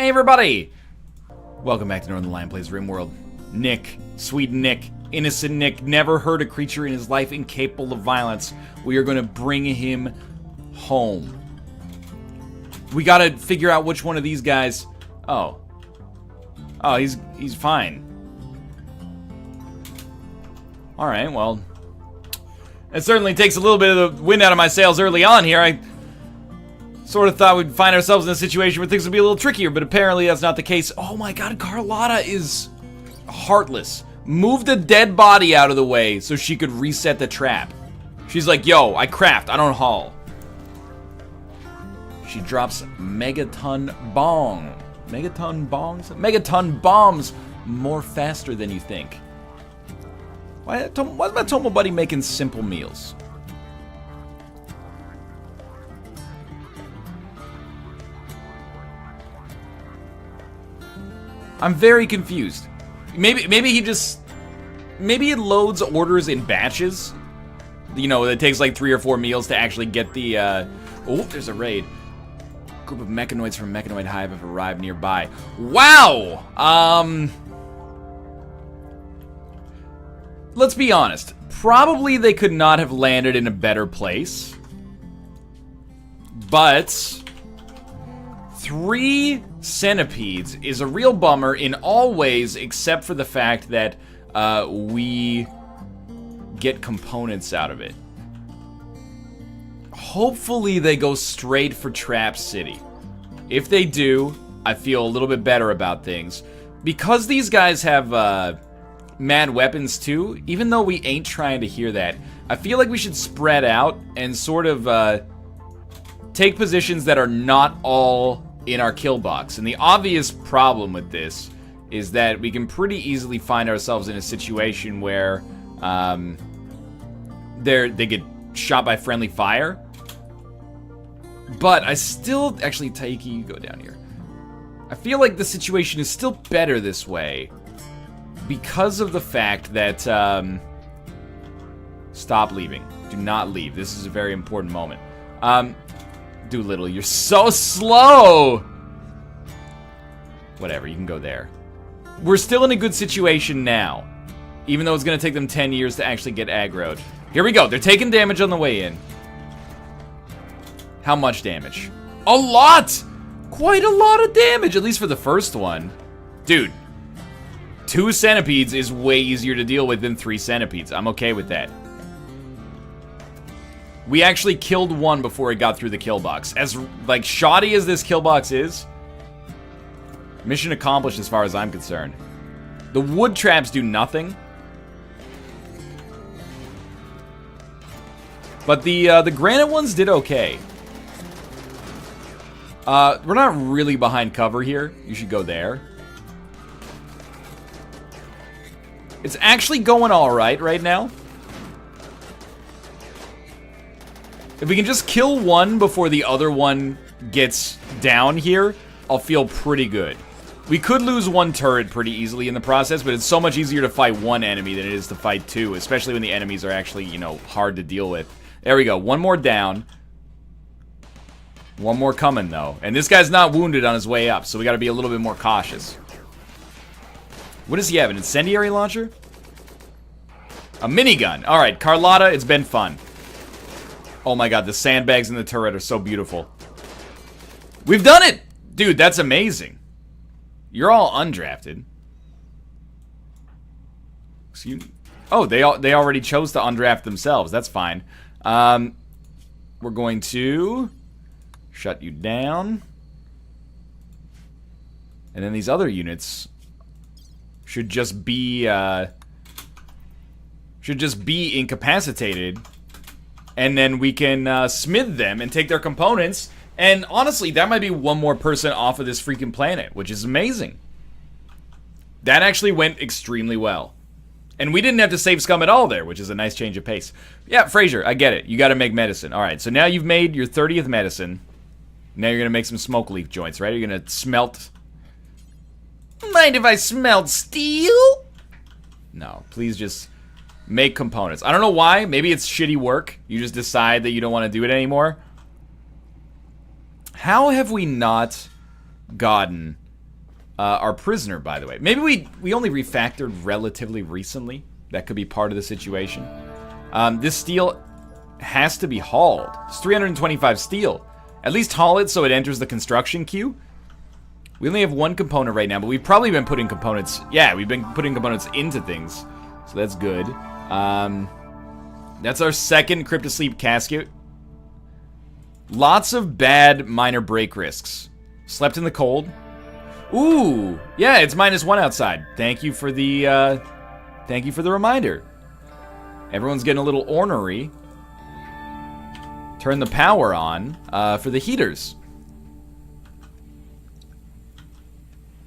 Hey everybody! Welcome back to Northernlion Plays RimWorld. Nick, sweet Nick, innocent Nick, never hurt a creature in his life, incapable of violence. We are going to bring him home. We gotta figure out which one of these guys... Oh, he's fine. Alright, well... It certainly takes a little bit of the wind out of my sails early on here. I sort of thought we'd find ourselves in a situation where things would be a little trickier, but apparently that's not the case. Oh my god, Carlotta is heartless. Move the dead body out of the way so she could reset the trap. She's like, yo, I craft, I don't haul. She drops megaton bombs more faster than you think. Why's my Tomo buddy making simple meals? I'm very confused. Maybe it loads orders in batches. You know, it takes like 3 or 4 meals to actually get the, oh, there's a raid. Group of mechanoids from Mechanoid Hive have arrived nearby. Wow! Let's be honest. Probably they could not have landed in a better place. But 3 centipedes is a real bummer in all ways except for the fact that we get components out of it. Hopefully they go straight for Trap City. If they do, I feel a little bit better about things. Because these guys have mad weapons too, even though we ain't trying to hear that, I feel like we should spread out and sort of take positions that are not all in our kill box. And the obvious problem with this is that we can pretty easily find ourselves in a situation where they get shot by friendly fire. But I still... Actually, Taiki, you go down here. I feel like the situation is still better this way because of the fact that... Stop leaving. Do not leave. This is a very important moment. Doolittle, you're so slow! Whatever, you can go there. We're still in a good situation now, even though it's going to take them 10 years to actually get aggroed. Here we go. They're taking damage on the way in. How much damage? A lot! Quite a lot of damage, at least for the first one. Dude, 2 centipedes is way easier to deal with than 3 centipedes. I'm okay with that. We actually killed one before it got through the kill box. As, like, shoddy as this kill box is, mission accomplished as far as I'm concerned. The wood traps do nothing. But the granite ones did okay. We're not really behind cover here. You should go there. It's actually going alright right now. If we can just kill one before the other one gets down here, I'll feel pretty good. We could lose 1 turret pretty easily in the process, but it's so much easier to fight 1 enemy than it is to fight 2, especially when the enemies are actually, you know, hard to deal with. There we go. 1 more down. 1 more coming, though. And this guy's not wounded on his way up, so we gotta be a little bit more cautious. What does he have? An incendiary launcher? A minigun. Alright, Carlotta, it's been fun. Oh my god, the sandbags in the turret are so beautiful. We've done it! Dude, that's amazing. You're all undrafted. Excuse me. Oh, they already chose to undraft themselves. That's fine. We're going to shut you down. And then these other units should just be incapacitated. And then we can smith them and take their components. And honestly, that might be 1 more person off of this freaking planet, which is amazing. That actually went extremely well. And we didn't have to save scum at all there, which is a nice change of pace. Yeah, Fraser, I get it. You gotta make medicine. Alright, so now you've made your 30th medicine. Now you're gonna make some smoke leaf joints, right? You're gonna smelt... Mind if I smelt steel? No, please just... make components. I don't know why. Maybe it's shitty work. You just decide that you don't want to do it anymore. How have we not gotten our prisoner, by the way. Maybe we only refactored relatively recently. That could be part of the situation. This steel has to be hauled. It's 325 steel. At least haul it so it enters the construction queue. We only have one component right now, but we've probably been putting components... Yeah, we've been putting components into things. So that's good. That's our second Cryptosleep casket. Lots of bad minor break risks. Slept in the cold. Ooh, yeah, it's -1 outside. Thank you for the reminder. Everyone's getting a little ornery. Turn the power on for the heaters.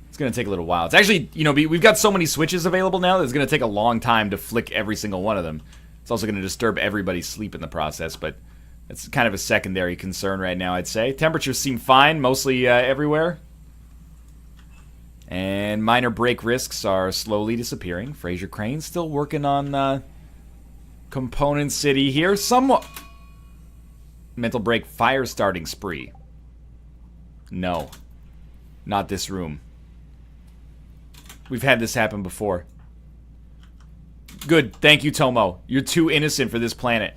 It's gonna take a little while. It's actually, you know, we've got so many switches available now that it's gonna take a long time to flick every single one of them. It's also gonna disturb everybody's sleep in the process, but it's kind of a secondary concern right now, I'd say. Temperatures seem fine, mostly everywhere. And minor break risks are slowly disappearing. Fraser Crane's still working on Component City here. Somewhat. Mental break fire starting spree. No. Not this room. We've had this happen before. Good. Thank you, Tomo. You're too innocent for this planet.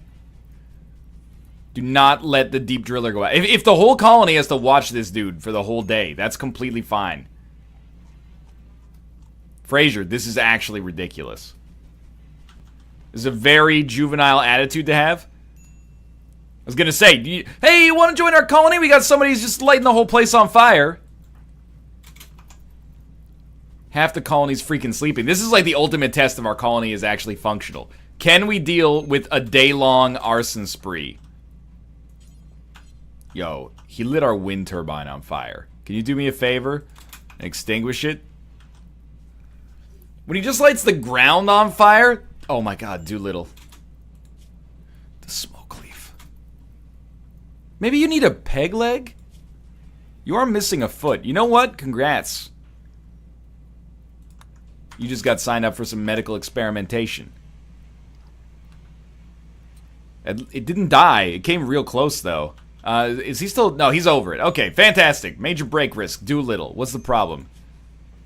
Do not let the deep driller go out. If the whole colony has to watch this dude for the whole day, that's completely fine. Fraser, this is actually ridiculous. This is a very juvenile attitude to have. I was gonna say, hey, you want to join our colony? We got somebody who's just lighting the whole place on fire. Half the colony's freaking sleeping. This is like the ultimate test if our colony is actually functional. Can we deal with a day-long arson spree? Yo, he lit our wind turbine on fire. Can you do me a favor and extinguish it? When he just lights the ground on fire... Oh my god, Doolittle. The smoke leaf. Maybe you need a peg leg? You are missing a foot. You know what? Congrats. You just got signed up for some medical experimentation. It didn't die. It came real close, though. Is he still... No, he's over it. Okay, fantastic. Major break risk. Doolittle. What's the problem?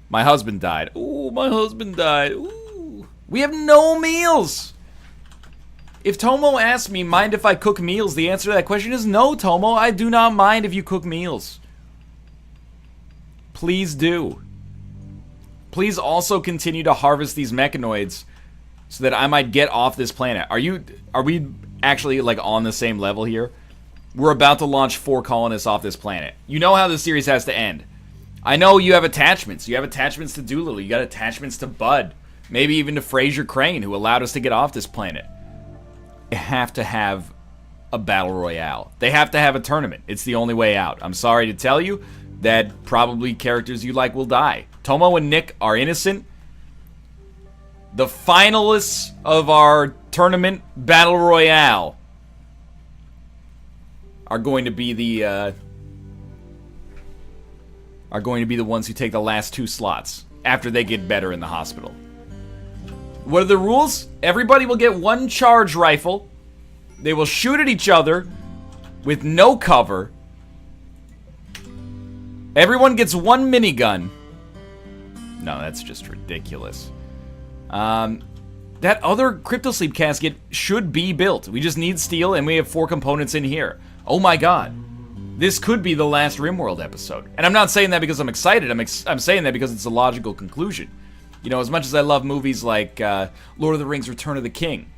My husband died. Ooh, my husband died. Ooh. We have no meals. If Tomo asks me, mind if I cook meals, the answer to that question is no, Tomo. I do not mind if you cook meals. Please do. Please also continue to harvest these mechanoids so that I might get off this planet. Are we actually like on the same level here? We're about to launch 4 colonists off this planet. You know how this series has to end. I know you have attachments. You have attachments to Doolittle. You got attachments to Bud. Maybe even to Fraser Crane, who allowed us to get off this planet. They have to have a battle royale. They have to have a tournament. It's the only way out. I'm sorry to tell you that probably characters you like will die. Tomo and Nick are innocent. The finalists of our tournament battle royale are going to be the ones who take the last 2 slots after they get better in the hospital. What are the rules? Everybody will get 1 charge rifle. They will shoot at each other with no cover. Everyone gets 1 minigun. No, that's just ridiculous. That other Cryptosleep casket should be built. We just need steel, and we have 4 components in here. Oh my god. This could be the last RimWorld episode. And I'm not saying that because I'm excited. I'm saying that because it's a logical conclusion. You know, as much as I love movies like Lord of the Rings Return of the King,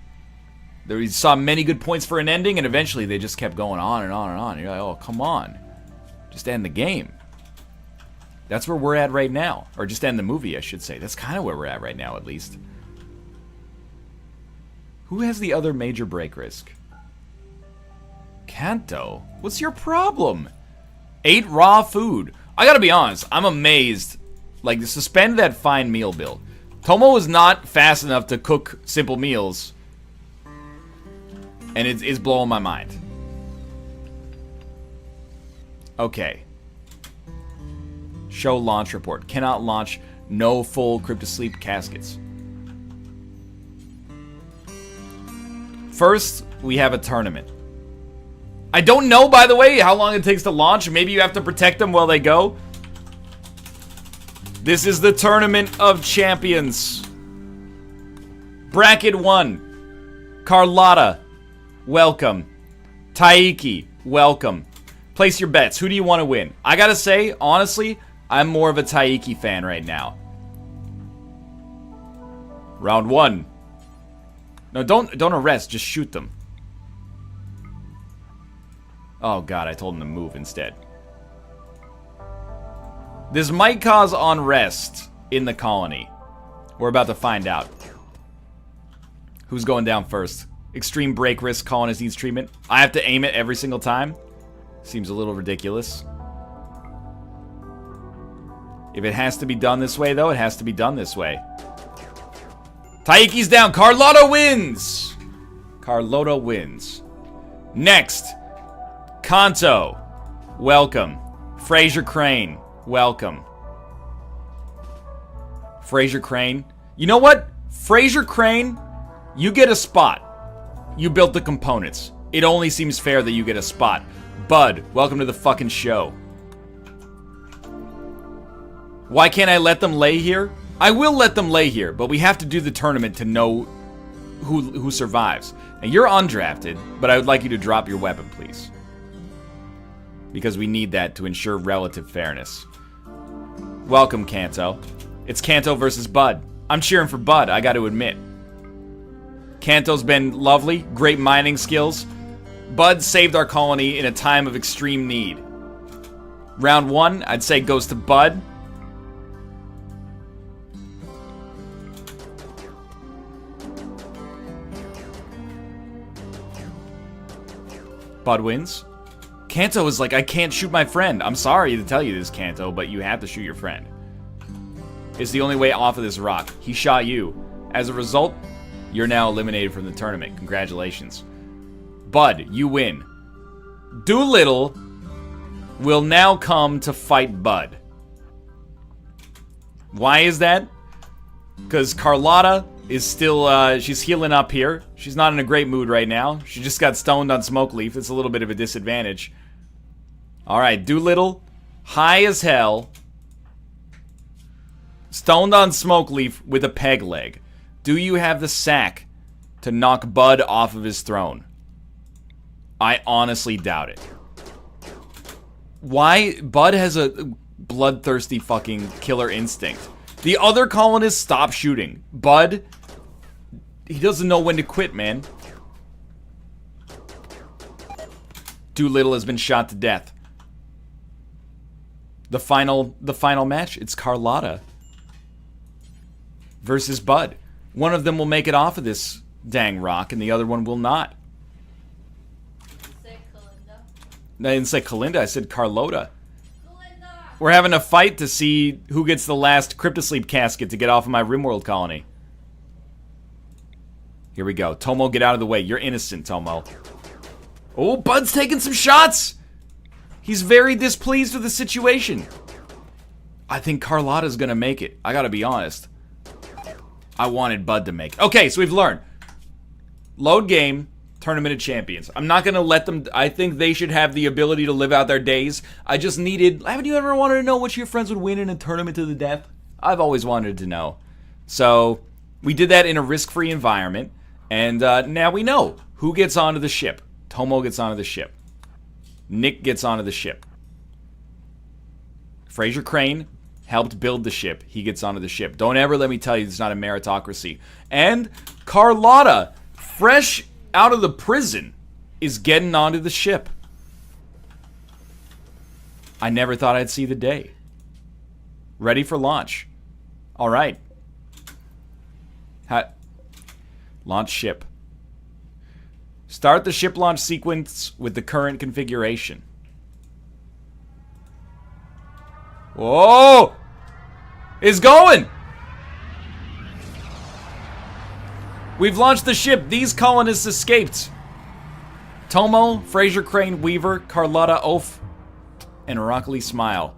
we saw many good points for an ending, and eventually they just kept going on and on and on. You're like, oh, come on. Just end the game. That's where we're at right now. Or just end the movie, I should say. That's kind of where we're at right now, at least. Who has the other major break risk? Kanto? What's your problem? 8 raw food. I gotta be honest, I'm amazed. Like, suspend that fine meal bill. Tomo is not fast enough to cook simple meals. And it's blowing my mind. Okay. Show launch report. Cannot launch. No full Cryptosleep caskets. First, we have a tournament. I don't know, by the way, how long it takes to launch. Maybe you have to protect them while they go. This is the Tournament of Champions. Bracket 1. Carlotta, welcome. Taiki, welcome. Place your bets. Who do you want to win? I gotta say, honestly, I'm more of a Taiki fan right now. Round 1. No, don't arrest. Just shoot them. Oh, God, I told him to move instead. This might cause unrest in the colony. We're about to find out. Who's going down first? Extreme break risk colonist needs treatment. I have to aim it every single time? Seems a little ridiculous. If it has to be done this way, though, it has to be done this way. Taiki's down. Carlotta wins. Carlotta wins. Next. Kanto. Welcome. Fraser Crane. Welcome. Fraser Crane. You know what? Fraser Crane, you get a spot. You built the components. It only seems fair that you get a spot. Bud, welcome to the fucking show. Why can't I let them lay here? I will let them lay here, but we have to do the tournament to know who survives. And you're undrafted, but I would like you to drop your weapon, please. Because we need that to ensure relative fairness. Welcome, Kanto. It's Kanto versus Bud. I'm cheering for Bud, I gotta admit. Kanto's been lovely, great mining skills. Bud saved our colony in a time of extreme need. Round 1, I'd say goes to Bud. Bud wins. Kanto is like, I can't shoot my friend. I'm sorry to tell you this, Kanto, but you have to shoot your friend. It's the only way off of this rock. He shot you. As a result, you're now eliminated from the tournament. Congratulations. Bud, you win. Doolittle will now come to fight Bud. Why is that? Because Carlotta is still, she's healing up here. She's not in a great mood right now. She just got stoned on Smoke Leaf. It's a little bit of a disadvantage. Alright, Doolittle, high as hell. Stoned on Smoke Leaf with a peg leg. Do you have the sack to knock Bud off of his throne? I honestly doubt it. Why? Bud has a bloodthirsty fucking killer instinct. The other colonists stop shooting. Bud, he doesn't know when to quit, man. Doolittle has been shot to death. The final match, it's Carlotta versus Bud. One of them will make it off of this dang rock, and the other one will not. I didn't say Kalinda, I said Carlotta. We're having a fight to see who gets the last Cryptosleep casket to get off of my RimWorld colony. Here we go. Tomo, get out of the way. You're innocent, Tomo. Oh, Bud's taking some shots! He's very displeased with the situation. I think Carlotta's gonna make it. I gotta be honest. I wanted Bud to make it. Okay, so we've learned. Load game. Tournament of Champions. I'm not going to let them... I think they should have the ability to live out their days. I just needed... Haven't you ever wanted to know which of your friends would win in a tournament to the death? I've always wanted to know. So, we did that in a risk-free environment. And now we know who gets onto the ship. Tomo gets onto the ship. Nick gets onto the ship. Fraser Crane helped build the ship. He gets onto the ship. Don't ever let me tell you it's not a meritocracy. And Carlotta, fresh out of the prison, is getting onto the ship. I never thought I'd see the day. Ready for launch. Alright. Launch ship. Start the ship launch sequence with the current configuration. Whoa! It's going! We've launched the ship. These colonists escaped. Tomo, Fraser Crane, Weaver, Carlotta, Oaf, and Rockly Smile.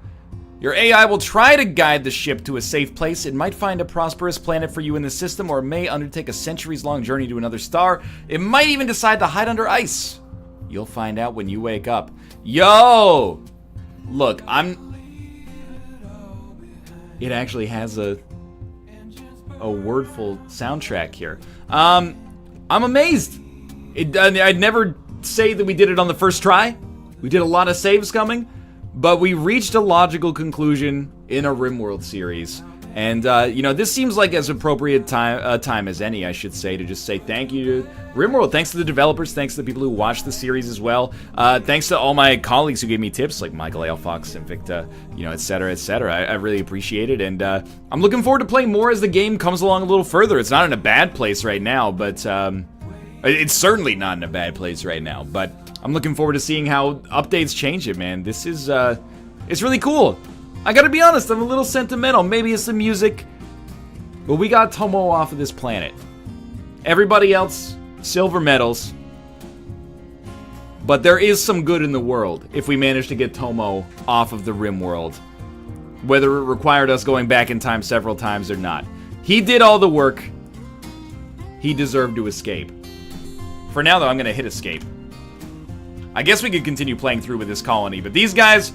Your AI will try to guide the ship to a safe place. It might find a prosperous planet for you in the system, or it may undertake a centuries-long journey to another star. It might even decide to hide under ice. You'll find out when you wake up. Yo! Look, it actually has a wordful soundtrack here. I'm amazed. I'd never say that we did it on the first try. We did a lot of saves coming, but we reached a logical conclusion in a RimWorld series. And, you know, this seems like as appropriate time as any, I should say, to just say thank you to RimWorld. Thanks to the developers. Thanks to the people who watched the series as well. Thanks to all my colleagues who gave me tips, like Michael Alefox and Victor, you know, etc., etc. I really appreciate it. And I'm looking forward to playing more as the game comes along a little further. It's not in a bad place right now, but it's certainly not in a bad place right now. But I'm looking forward to seeing how updates change it, man. This is, it's really cool. I gotta be honest, I'm a little sentimental. Maybe it's the music, but we got Tomo off of this planet. Everybody else, silver medals. But there is some good in the world if we manage to get Tomo off of the RimWorld. Whether it required us going back in time several times or not. He did all the work. He deserved to escape. For now, though, I'm gonna hit escape. I guess we could continue playing through with this colony, but these guys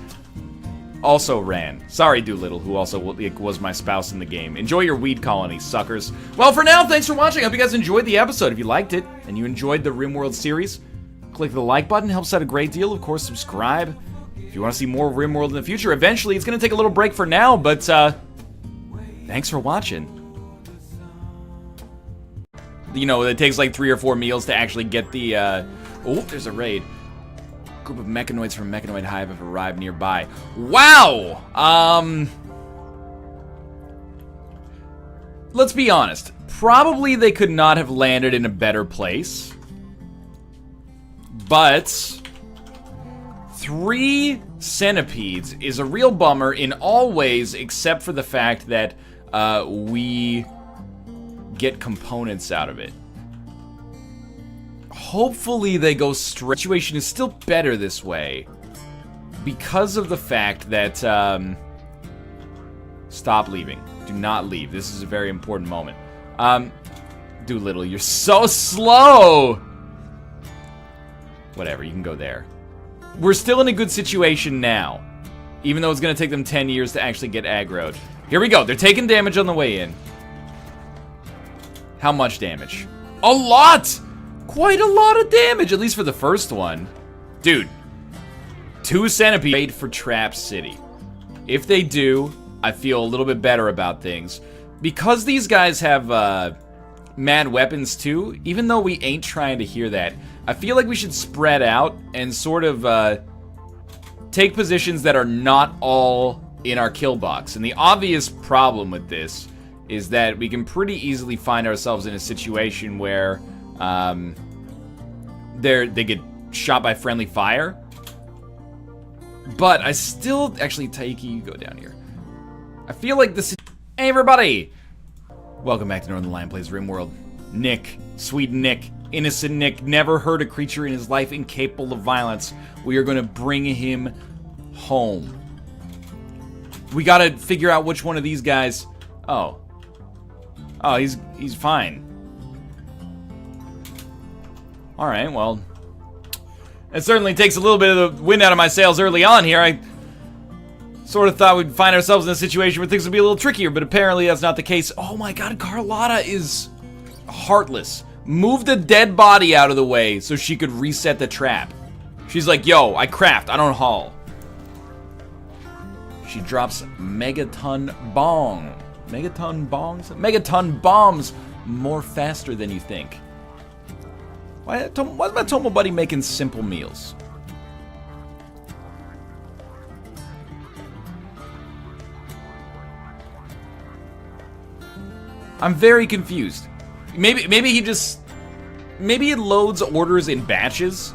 also ran. Sorry, Doolittle, who also was my spouse in the game. Enjoy your weed colony, suckers. Well, for now, thanks for watching. I hope you guys enjoyed the episode. If you liked it and you enjoyed the RimWorld series, click the like button. Helps out a great deal. Of course, subscribe. If you want to see more RimWorld in the future, eventually, it's going to take a little break for now, but thanks for watching. You know, it takes like 3 or 4 meals to actually get the, oh, there's a raid. Group of mechanoids from Mechanoid Hive have arrived nearby. Wow! Let's be honest. Probably they could not have landed in a better place. But 3 centipedes is a real bummer in all ways except for the fact that we get components out of it. Hopefully they go straight. The situation is still better this way because of the fact that stop leaving. Do not leave. This is a very important moment. Doolittle, you're so slow. Whatever, you can go there. We're still in a good situation now, even though it's going to take them 10 years to actually get aggroed. Here we go. They're taking damage on the way in. How much damage? A lot! Quite a lot of damage, at least for the first one. Dude, 2 centipedes raid for Trap City. If they do, I feel a little bit better about things. Because these guys have mad weapons too, even though we ain't trying to hear that, I feel like we should spread out and sort of take positions that are not all in our kill box. And the obvious problem with this is that we can pretty easily find ourselves in a situation where they get shot by friendly fire. But I still... Actually, Taiki, you go down here. I feel like this... Hey, everybody! Welcome back to Northernlion Plays RimWorld. Nick, sweet Nick, innocent Nick, never hurt a creature in his life, incapable of violence. We are going to bring him home. We gotta figure out which one of these guys... Oh. Oh, he's fine. Alright, well... It certainly takes a little bit of the wind out of my sails early on here. I sort of thought we'd find ourselves in a situation where things would be a little trickier, but apparently that's not the case. Oh my god, Carlotta is heartless. Move the dead body out of the way so she could reset the trap. She's like, yo, I craft, I don't haul. She drops megaton bong. Megaton bongs? Megaton bombs more faster than you think. Why is my Tomo buddy making simple meals? I'm very confused. Maybe he just... Maybe it loads orders in batches,